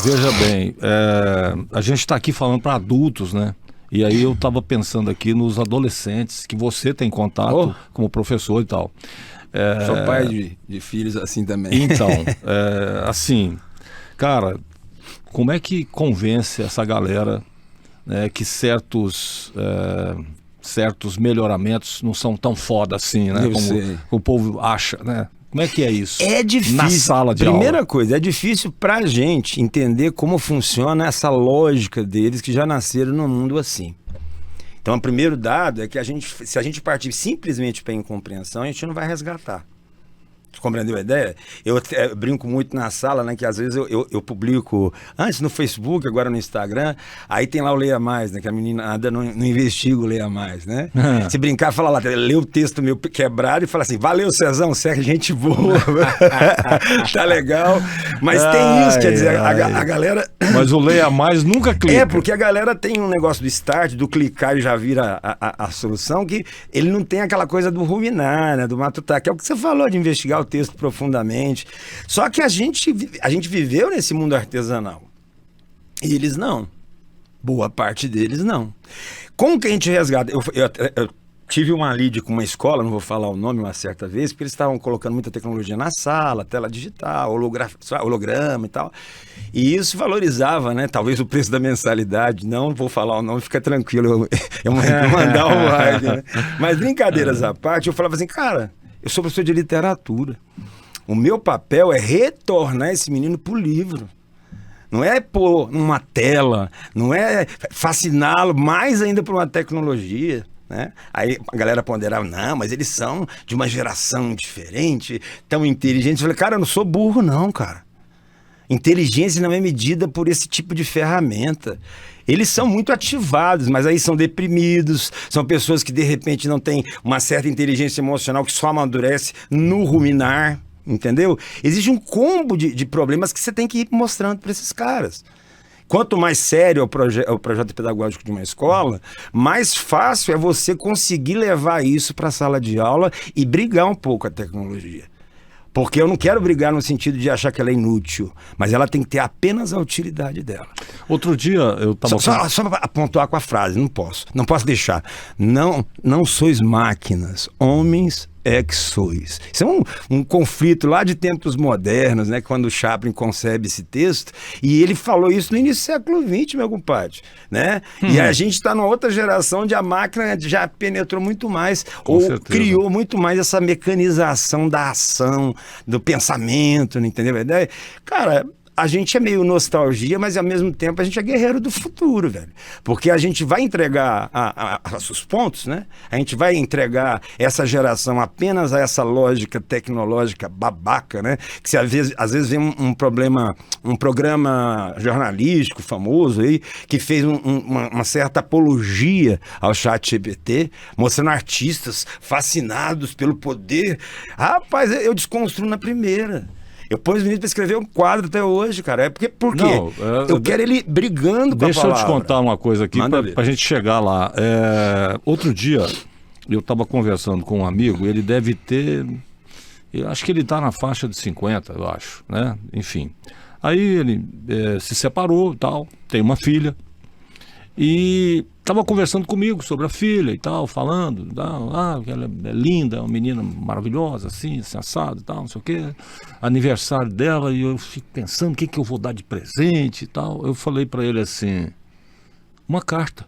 veja bem, a gente está aqui falando para adultos, né? E aí eu estava pensando aqui nos adolescentes, que você tem contato como professor e tal. Sou pai de filhos assim também. Então, assim, cara, como é que convence essa galera, né, que certos melhoramentos não são tão foda assim, né? Como o povo acha, né? Como é que é isso? É difícil. Na sala de aula. Primeira coisa, é difícil pra gente entender como funciona essa lógica deles que já nasceram no mundo assim. Então, o primeiro dado é que se a gente partir simplesmente para incompreensão, a gente não vai resgatar. Você compreendeu a ideia? Eu brinco muito na sala, né? Que às vezes eu publico, antes no Facebook, agora no Instagram, aí tem lá o Leia Mais, né? Que a menina anda não investiga o Leia Mais, né? Se brincar, fala lá, lê o texto meu quebrado e fala assim, valeu, Cezão, você é gente boa. Tá legal. Mas tem isso, quer dizer, a galera... Mas o Leia Mais nunca clica. Porque a galera tem um negócio do start, do clicar e já vira a solução, que ele não tem aquela coisa do ruminar, né? Do matutar, que é o que você falou, de investigar o texto profundamente. Só que a gente viveu nesse mundo artesanal. E eles não. Boa parte deles não. Como que a gente resgata? Eu tive uma lide com uma escola, não vou falar o nome uma certa vez, porque eles estavam colocando muita tecnologia na sala, tela digital, holograma e tal. E isso valorizava, né? Talvez o preço da mensalidade. Não vou falar o nome, fica tranquilo. Eu vou mandar um like, né? Mas brincadeiras à parte, eu falava assim, cara, eu sou professor de literatura. O meu papel é retornar esse menino pro livro. Não é pôr numa tela, não é fasciná-lo mais ainda por uma tecnologia, né? Aí a galera ponderava, não, mas eles são de uma geração diferente, tão inteligentes. Eu falei, cara, eu não sou burro não, cara. Inteligência não é medida por esse tipo de ferramenta. Eles são muito ativados, mas aí são deprimidos, são pessoas que de repente não têm uma certa inteligência emocional que só amadurece no ruminar, entendeu? Existe um combo de problemas que você tem que ir mostrando para esses caras. Quanto mais sério é o projeto pedagógico de uma escola, mais fácil é você conseguir levar isso para a sala de aula e brigar um pouco a tecnologia. Porque eu não quero brigar no sentido de achar que ela é inútil, mas ela tem que ter apenas a utilidade dela. Outro dia eu estava... Só para pontuar com a frase, não posso deixar. Não sois máquinas, homens é que sois. Isso é um conflito lá de tempos modernos, né? Quando o Chaplin concebe esse texto, e ele falou isso no início do século XX, meu compadre, né? E a gente está numa outra geração onde a máquina já penetrou muito mais, ou criou muito mais essa mecanização da ação, do pensamento, não entendeu a ideia? Cara, a gente é meio nostalgia, mas ao mesmo tempo a gente é guerreiro do futuro, velho. Porque a gente vai entregar os pontos, né? A gente vai entregar essa geração apenas a essa lógica tecnológica babaca, né? Que se às vezes vem um programa jornalístico famoso aí, que fez uma certa apologia ao ChatGPT, mostrando artistas fascinados pelo poder. Rapaz, eu desconstruo na primeira. Eu pus o menino para escrever um quadro até hoje, cara. Por quê? Eu quero ele brigando com a palavra. Deixa eu te contar uma coisa aqui para a gente chegar lá. Outro dia, eu estava conversando com um amigo, ele deve ter... Eu acho que ele está na faixa de 50, eu acho, né? Enfim. Aí ele se separou e tal, tem uma filha. E estava conversando comigo sobre a filha e tal, falando, que ela é linda, uma menina maravilhosa, assim assado e tal, não sei o quê. Aniversário dela, e eu fico pensando o que eu vou dar de presente e tal. Eu falei para ele assim, uma carta.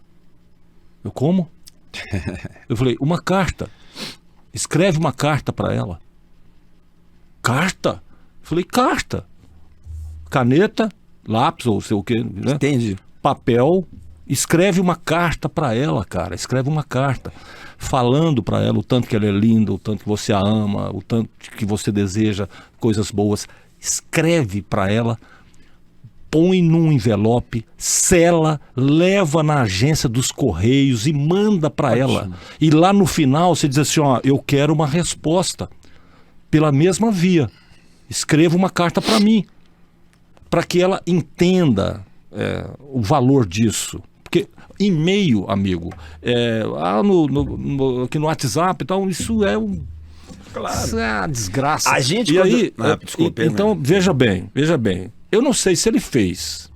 Eu, como? Eu falei, uma carta. Escreve uma carta para ela. Carta? Eu falei, carta. Caneta, lápis ou sei o quê, né? Entendi. Papel. Escreve uma carta para ela, cara. Escreve uma carta falando para ela o tanto que ela é linda, o tanto que você a ama, o tanto que você deseja coisas boas. Escreve para ela, põe num envelope, sela, leva na agência dos Correios e manda para ela. E lá no final você diz assim, ó, eu quero uma resposta pela mesma via. Escreva uma carta para mim, para que ela entenda o valor disso. Porque e-mail, amigo, aqui no WhatsApp e tal, isso é Claro. Isso é uma desgraça. A gente e aí, desculpa, então, veja bem, Eu não sei se ele fez.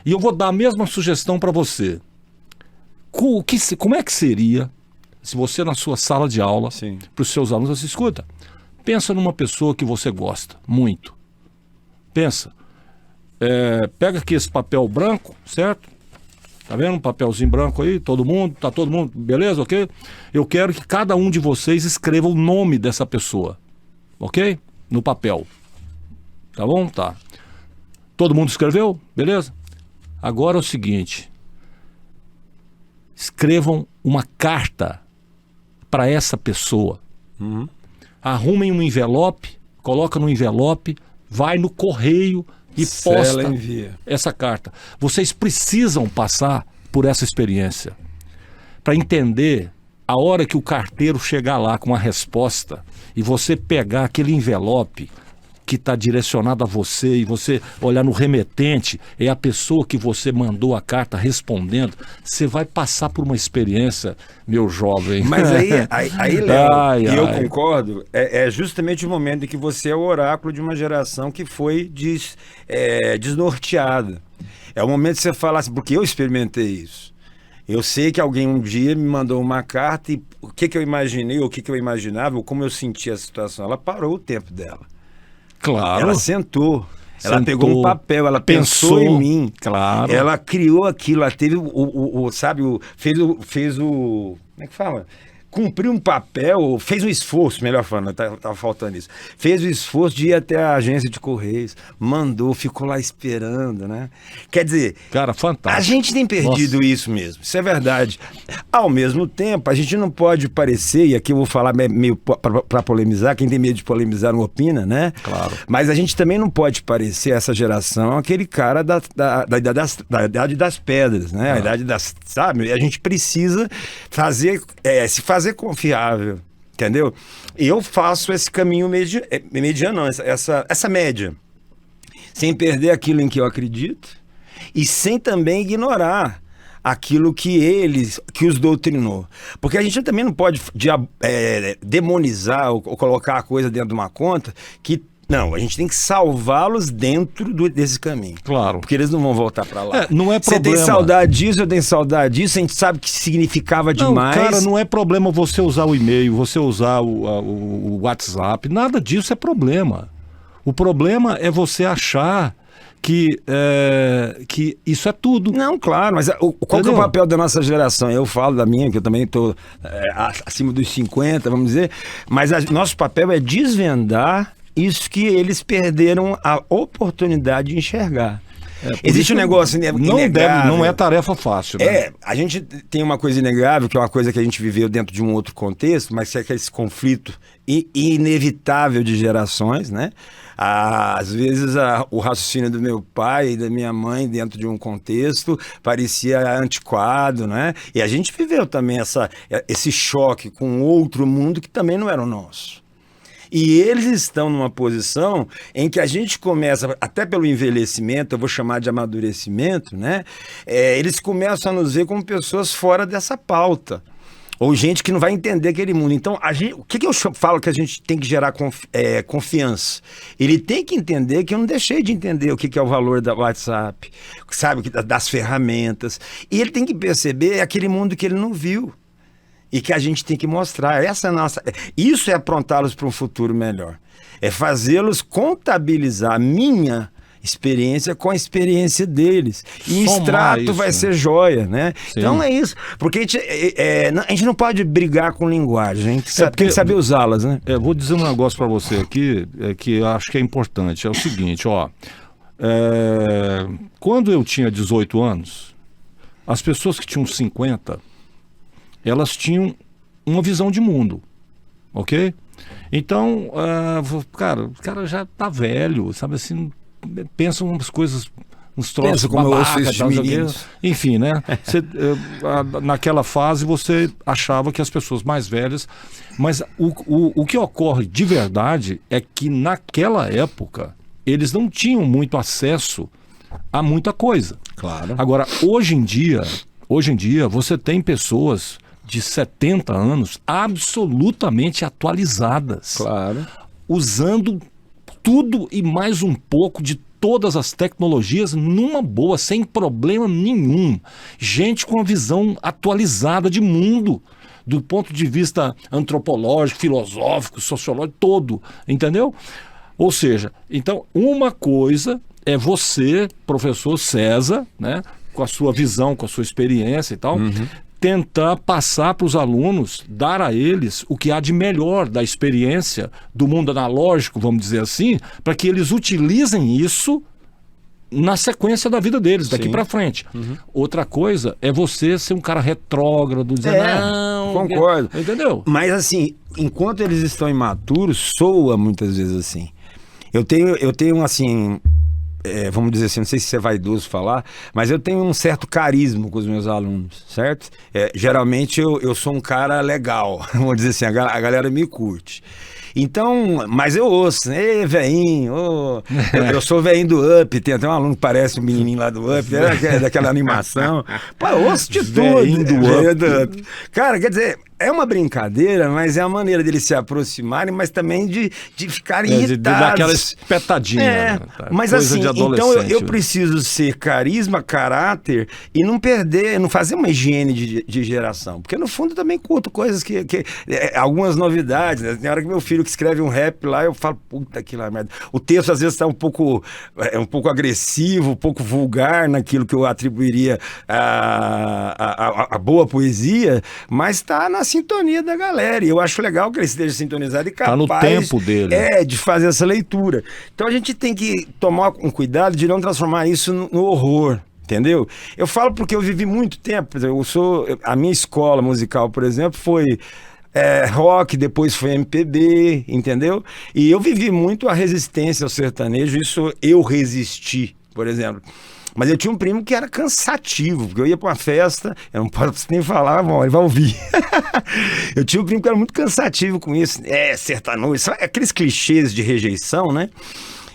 E eu vou dar a mesma sugestão para você. Como é que seria se você, na sua sala de aula, para os seus alunos, você escuta, pensa numa pessoa que você gosta muito. Pensa. Pega aqui esse papel branco, certo? Tá vendo? Um papelzinho branco aí, tá todo mundo, beleza, ok? Eu quero que cada um de vocês escreva o nome dessa pessoa, ok? No papel. Tá bom? Tá. Todo mundo escreveu? Beleza? Agora é o seguinte. Escrevam uma carta para essa pessoa. Arrumem um envelope, coloca no envelope, vai no correio e posta essa carta. Vocês precisam passar por essa experiência para entender a hora que o carteiro chegar lá com a resposta e você pegar aquele envelope que está direcionado a você e você olhar no remetente, é a pessoa que você mandou a carta respondendo, você vai passar por uma experiência, meu jovem. Mas aí Léo, e eu concordo, é justamente o momento em que você é o oráculo de uma geração que foi desnorteada. É o momento de você falar assim, porque eu experimentei isso. Eu sei que alguém um dia me mandou uma carta e o que eu imaginei, ou o que eu imaginava, ou como eu sentia a situação, ela parou o tempo dela. Claro. Ela sentou, ela pegou um papel, ela pensou em mim. Claro. Ela criou aquilo, ela teve fez o como é que fala? Cumpriu um papel, fez um esforço, melhor falando, tava faltando isso. Fez o esforço de ir até a agência de Correios, mandou, ficou lá esperando, né? Quer dizer, cara, fantástico. A gente tem perdido isso mesmo, isso é verdade. Ao mesmo tempo, a gente não pode parecer, e aqui eu vou falar meio para polemizar, quem tem medo de polemizar não opina, né? Claro. Mas a gente também não pode parecer, essa geração, aquele cara da idade das pedras, né? A idade das, sabe? A gente precisa se fazer confiável, entendeu? Eu faço esse caminho mediano, essa média, sem perder aquilo em que eu acredito e sem também ignorar aquilo que os doutrinou. Porque a gente também não pode demonizar ou colocar a coisa dentro de uma conta que não, a gente tem que salvá-los dentro desse caminho. Claro. Porque eles não vão voltar para lá. Não é problema. Você tem saudade disso, eu tenho saudade disso, a gente sabe que significava demais. Cara, não é problema você usar o e-mail, você usar o WhatsApp, nada disso é problema. O problema é você achar que isso é tudo. Não, claro, mas qual que é o papel da nossa geração? Eu falo da minha, que eu também estou acima dos 50, vamos dizer, mas nosso papel é desvendar isso que eles perderam a oportunidade de enxergar. Existe um negócio inegável. Não é tarefa fácil, né? A gente tem uma coisa inegável, que é uma coisa que a gente viveu dentro de um outro contexto, mas que é esse conflito inevitável de gerações, né? Às vezes o raciocínio do meu pai e da minha mãe dentro de um contexto parecia antiquado, né? E a gente viveu também esse choque com outro mundo que também não era o nosso. E eles estão numa posição em que a gente começa, até pelo envelhecimento, eu vou chamar de amadurecimento, né? Eles começam a nos ver como pessoas fora dessa pauta. Ou gente que não vai entender aquele mundo. Então, o que eu falo que a gente tem que gerar confiança? Ele tem que entender que eu não deixei de entender o que é o valor da WhatsApp, sabe, das ferramentas. E ele tem que perceber aquele mundo que ele não viu. E que a gente tem que mostrar. Isso é aprontá-los para um futuro melhor. É fazê-los contabilizar a minha experiência com a experiência deles. E extrato vai ser joia, né? Sim. Então é isso. Porque a gente não pode brigar com linguagem. A gente tem que saber usá-las, né? Vou dizer um negócio para você aqui que eu acho que é importante. É o seguinte, ó. Quando eu tinha 18 anos, as pessoas que tinham 50... elas tinham uma visão de mundo, ok? Então, o cara já tá velho, sabe assim, pensa umas coisas, uns troços babacas, enfim, né? Naquela fase você achava que as pessoas mais velhas, mas o que ocorre de verdade é que naquela época eles não tinham muito acesso a muita coisa. Claro. Agora, hoje em dia você tem pessoas de 70 anos absolutamente atualizadas. Claro. Usando tudo e mais um pouco de todas as tecnologias numa boa, sem problema nenhum. Gente com a visão atualizada de mundo, do ponto de vista antropológico, filosófico, sociológico, todo, entendeu? Ou seja, então, uma coisa é você, professor César, né, com a sua visão, com a sua experiência e tal, tentar passar para os alunos, dar a eles o que há de melhor da experiência do mundo analógico, vamos dizer assim, para que eles utilizem isso na sequência da vida deles, daqui para frente. Outra coisa é você ser um cara retrógrado, dizer não... Concordo. Entendeu? Mas assim, enquanto eles estão imaturos, soa muitas vezes assim. Eu tenho assim... vamos dizer assim, não sei se é vaidoso falar, mas eu tenho um certo carisma com os meus alunos, certo? Geralmente eu sou um cara legal, vamos dizer assim, a galera me curte. Então, mas eu ouço, né? Veinho, eu sou veinho do Up, tem até um aluno que parece um menininho lá do Up, daquela animação. Pô, eu ouço de tudo. Veinho do Up. Cara, quer dizer, é uma brincadeira, mas é a maneira deles se aproximarem, mas também de ficarem irritados. De dar aquela espetadinha. Mas assim, então eu preciso ser carisma, caráter e não perder, não fazer uma higiene de geração. Porque no fundo eu também curto coisas que algumas novidades, né? Tem hora que meu filho que escreve um rap lá, eu falo, puta que lá merda. O texto às vezes está um pouco agressivo, um pouco vulgar naquilo que eu atribuiria a boa poesia, mas está na sintonia da galera. E eu acho legal que ele esteja sintonizado e capaz... Tá no tempo dele. De fazer essa leitura. Então a gente tem que tomar um cuidado de não transformar isso no horror. Entendeu? Eu falo porque eu vivi muito tempo. A minha escola musical, por exemplo, foi... rock, depois foi MPB, entendeu? E eu vivi muito a resistência ao sertanejo, isso eu resisti, por exemplo. Mas eu tinha um primo que era cansativo, porque eu ia pra uma festa, eu não posso nem falar, bom, ele vai ouvir. Eu tinha um primo que era muito cansativo com isso, sertanejo, aqueles clichês de rejeição, né?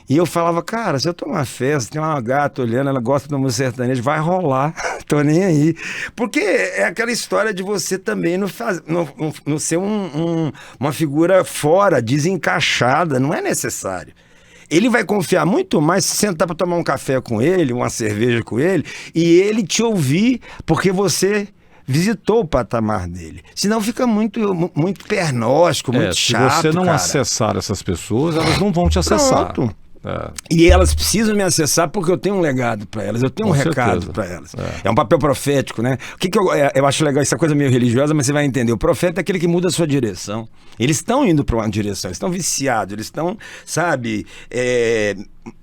E eu falava, cara, se eu tô numa festa, tem uma gata olhando, ela gosta do música sertanejo, vai rolar, tô nem aí. Porque é aquela história de você também não ser uma figura fora, desencaixada, não é necessário. Ele vai confiar muito mais se sentar para tomar um café com ele, uma cerveja com ele, e ele te ouvir porque você visitou o patamar dele. Senão fica muito pernóstico, muito chato, se você não cara. acessar essas pessoas, elas não vão te acessar. Pronto. E elas precisam me acessar porque eu tenho um legado para elas, eu tenho um recado para elas. É um papel profético, né? O que eu acho legal, essa coisa meio religiosa, mas você vai entender. O profeta é aquele que muda a sua direção. Eles estão indo para uma direção, eles estão viciados, eles estão, sabe,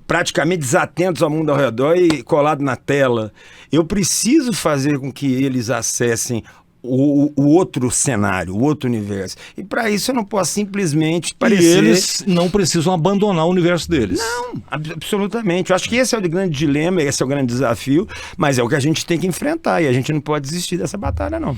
praticamente desatentos ao mundo ao redor e colados na tela. Eu preciso fazer com que eles acessem o outro cenário, o outro universo. E para isso eu não posso simplesmente parecer... E eles não precisam abandonar o universo deles. Não, absolutamente. Eu acho que esse é o grande dilema, esse é o grande desafio, mas é o que a gente tem que enfrentar e a gente não pode desistir dessa batalha, não.